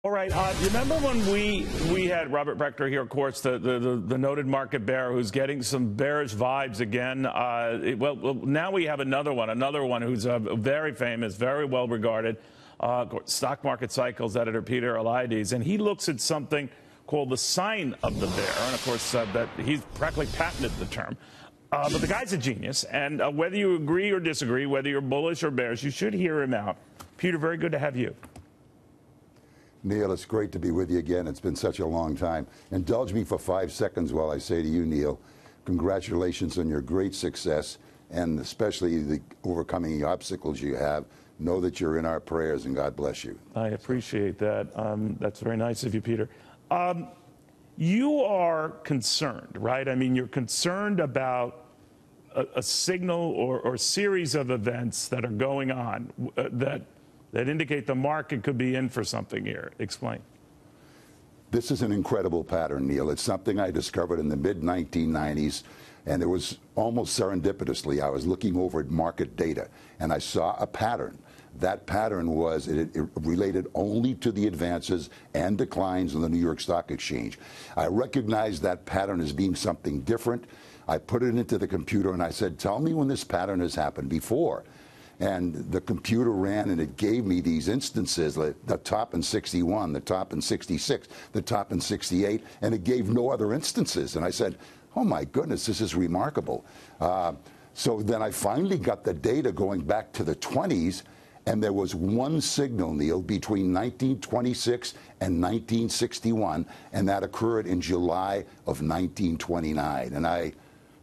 All right. You remember when we had Robert Brechter here, of course, the noted market bear who's getting some bearish vibes again. Well, now we have another one who's very famous, very well regarded, Stockmarket Cycles editor Peter Eliades, and he looks at something called the sign of the bear, and of course that he's practically patented the term. But the guy's a genius, and whether you agree or disagree, whether you're bullish or bearish, you should hear him out. Peter, very good to have you. Neil, it's great to be with you again. It's been such a long time. Indulge me for 5 seconds while I say to you, Neil, congratulations on your great success, and especially the overcoming the obstacles you have. Know that you're in our prayers, and God bless you. I appreciate that. That's very nice of you, Peter. You are concerned, right? I mean, you're concerned about a signal or series of events that are going on that indicate the market could be in for something here. Explain. This is an incredible pattern, Neil. It's something I discovered in the mid-1990s, and it was almost serendipitously. I was looking over at market data, and I saw a pattern. That pattern was it related only to the advances and declines on the New York Stock Exchange. I recognized that pattern as being something different. I put it into the computer, and I said, tell me when this pattern has happened before. And the computer ran, and it gave me these instances, like the top in 61, the top in 66, the top in 68, and it gave no other instances. And I said, oh, my goodness, this is remarkable. So then I finally got the data going back to the 20s, and there was one signal, Neil, between 1926 and 1961, and that occurred in July of 1929. And I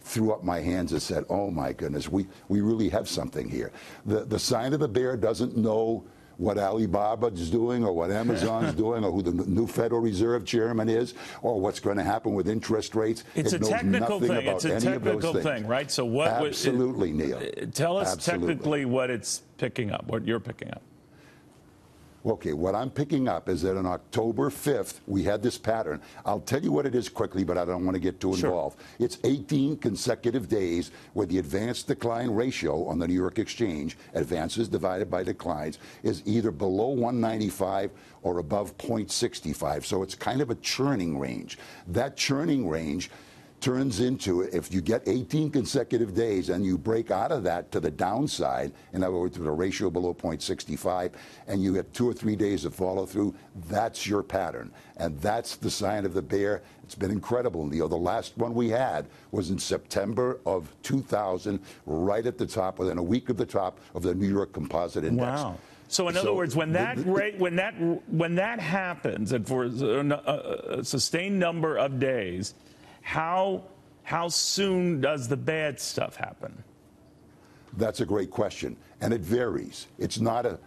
threw up my hands and said, oh, my goodness, we really have something here. The sign of the bear doesn't know what Alibaba is doing or what Amazon's doing or who the new Federal Reserve chairman is or what's going to happen with interest rates. It's a technical thing. It's a technical thing, right? So what? Absolutely, Neil. Tell us technically what it's picking up, what you're picking up. Okay, what I'm picking up is that on October 5th, we had this pattern. I'll tell you what it is quickly, but I don't want to get too involved. Sure. It's 18 consecutive days where the advance decline ratio on the New York Exchange, advances divided by declines, is either below 195 or above 0.65. So it's kind of a churning range. That churning range turns into, if you get 18 consecutive days and you break out of that to the downside, in other words, with a ratio below 0.65, and you have 2 or 3 days of follow through, that's your pattern. And that's the sign of the bear. It's been incredible, Neil. The last one we had was in September of 2000, right at the top, within a week of the top of the New York Composite Index. Wow. So in other words, when that happens, and for a sustained number of days, how soon does the bad stuff happen? That's a great question, and it varies. It's not a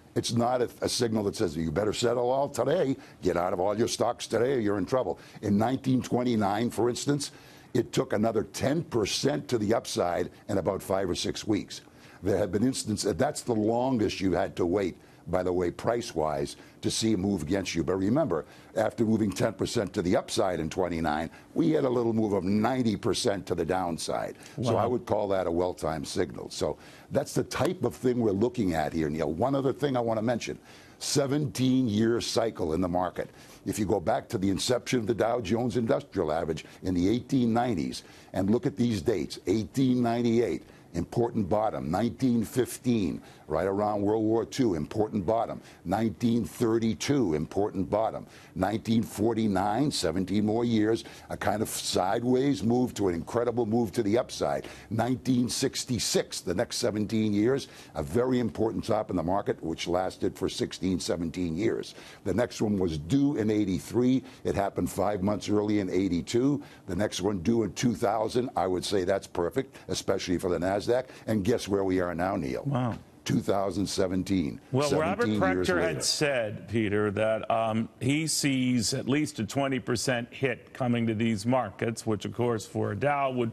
signal that says you better settle all today, get out of all your stocks today, or you're in trouble. In 1929, for instance, it took another 10% to the upside in about 5 or 6 weeks. There have been instances, that's the longest you had to wait, by the way, price-wise, to see a move against you. But remember, after moving 10% to the upside in 29, we had a little move of 90% to the downside. Wow. So I would call that a well-timed signal. So that's the type of thing we're looking at here, Neil. One other thing I want to mention, 17-year cycle in the market. If you go back to the inception of the Dow Jones Industrial Average in the 1890s and look at these dates, 1898, important bottom, 1915, right around World War II, important bottom, 1932, important bottom, 1949, 17 more years, a kind of sideways move to an incredible move to the upside, 1966, the next 17 years, a very important top in the market, which lasted for 16, 17 years. The next one was due in 83. It happened 5 months early in 82. The next one due in 2000. I would say that's perfect, especially for the NASDAQ. And guess where we are now, Neil? Wow. 2017. Well, Robert Brechter had said, Peter, that he sees at least a 20% hit coming to these markets, which, of course, for a Dow would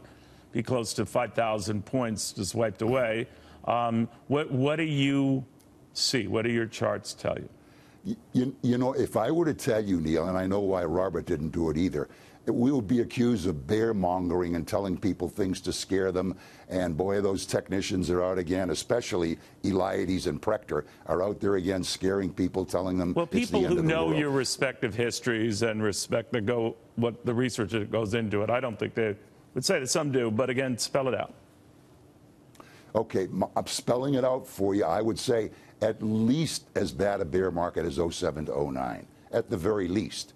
be close to 5,000 points just wiped away. What do you see? What do your charts tell you? You know, if I were to tell you, Neil, and I know why Robert didn't do it either, we would be accused of bear mongering and telling people things to scare them. And boy, those technicians are out again, especially Eliades and Prechter are out there again scaring people, telling them well, it's the people end who of the know world. your respective histories and respect what the research that goes into it, I don't think they would say that. Some do, but again, spell it out. Okay, I'm spelling it out for you. I would say at least as bad a bear market as '07 to '09, at the very least.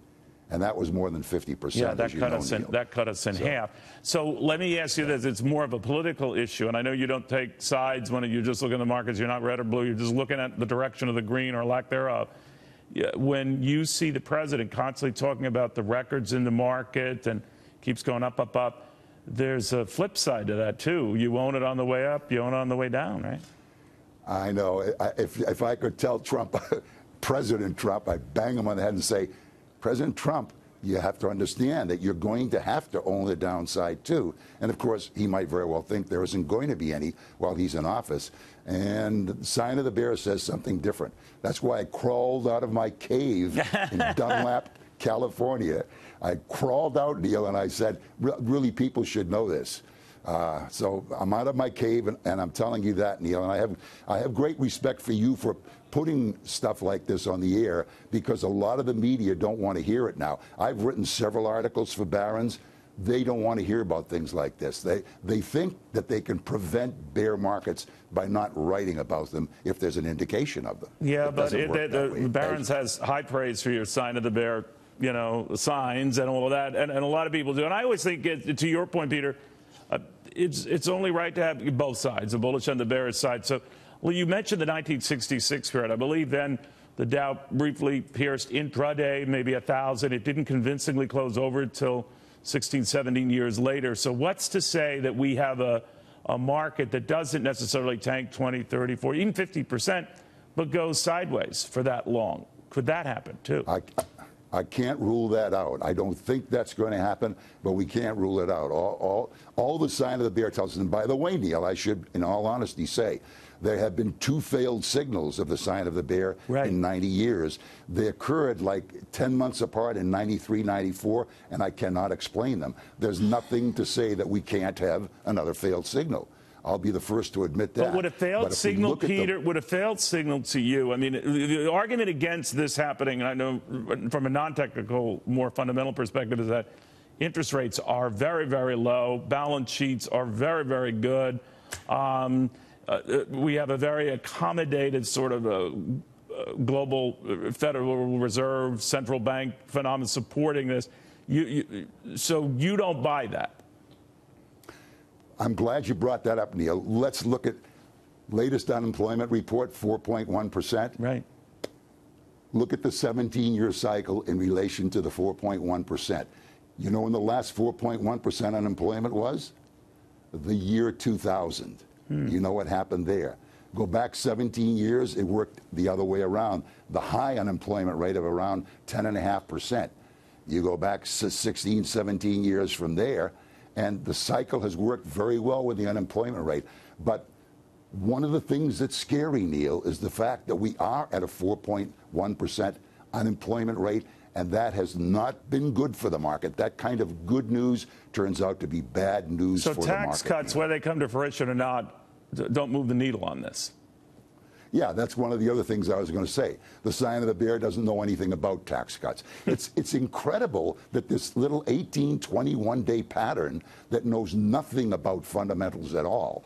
And that was more than 50%. Yeah, that cut us in So, half. So let me ask you this. It's more of a political issue, and I know you don't take sides when you're just looking at the markets. You're not red or blue. You're just looking at the direction of the green or lack thereof. When you see the president constantly talking about the records in the market and keeps going up, up, up, there's a flip side to that, too. You own it on the way up, you own it on the way down, right? I know. If I could tell Trump, President Trump, I'd bang him on the head and say, President Trump, you have to understand that you're going to have to own the downside, too. And, of course, he might very well think there isn't going to be any while he's in office. And the sign of the bear says something different. That's why I crawled out of my cave in Dunlap, California. I crawled out, Neil, and I said, really, people should know this. So I'm out of my cave, and I'm telling you that, Neil. And I have great respect for you for putting stuff like this on the air, because a lot of the media don't want to hear it now. I've written several articles for Barron's. They don't want to hear about things like this. They think that they can prevent bear markets by not writing about them if there's an indication of them. Yeah, but the Barron's has high praise for your sign of the bear, you know, signs and all of that, and a lot of people do. And I always think, to your point, Peter, it's only right to have both sides, the bullish and the bearish side. So, well, you mentioned the 1966 period. I believe then the Dow briefly pierced intraday, maybe 1,000. It didn't convincingly close over until 16, 17 years later. So what's to say that we have a market that doesn't necessarily tank 20, 30, 40, even 50%, but goes sideways for that long? Could that happen, too? I can't rule that out. I don't think that's going to happen, but we can't rule it out. All the sign of the bear tells us. And by the way, Neil, I should, in all honesty, say there have been 2 failed signals of the sign of the bear in 90 years. They occurred like 10 months apart in 93, 94, and I cannot explain them. There's nothing to say that we can't have another failed signal. I'll be the first to admit that. But would a failed signal, Peter, would a failed signal to you, I mean, the argument against this happening, and I know from a non-technical, more fundamental perspective, is that interest rates are very, very low. Balance sheets are very, very good. We have a very accommodated sort of a global Federal Reserve, central bank phenomenon supporting this. So you don't buy that? I'm glad you brought that up, Neil. Let's look at latest unemployment report, 4.1%. Right. Look at the 17-year cycle in relation to the 4.1%. You know when the last 4.1% unemployment was? The year 2000. You know what happened there. Go back 17 years, it worked the other way around. The high unemployment rate of around 10.5%. You go back 16, 17 years from there, and the cycle has worked very well with the unemployment rate. But one of the things that's scary, Neil, is the fact that we are at a 4.1% unemployment rate, and that has not been good for the market. That kind of good news turns out to be bad news for the market. So tax cuts, whether they come to fruition or not, don't move the needle on this. Yeah, that's one of the other things I was going to say. The sign of the bear doesn't know anything about tax cuts. It's incredible that this little 18, 21-day pattern that knows nothing about fundamentals at all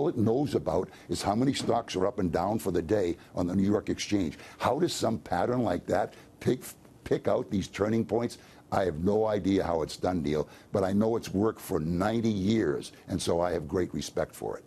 it knows about is how many stocks are up and down for the day on the New York Exchange. How does some pattern like that pick out these turning points? I have no idea how it's done, Neil, but I know it's worked for 90 years, and so I have great respect for it.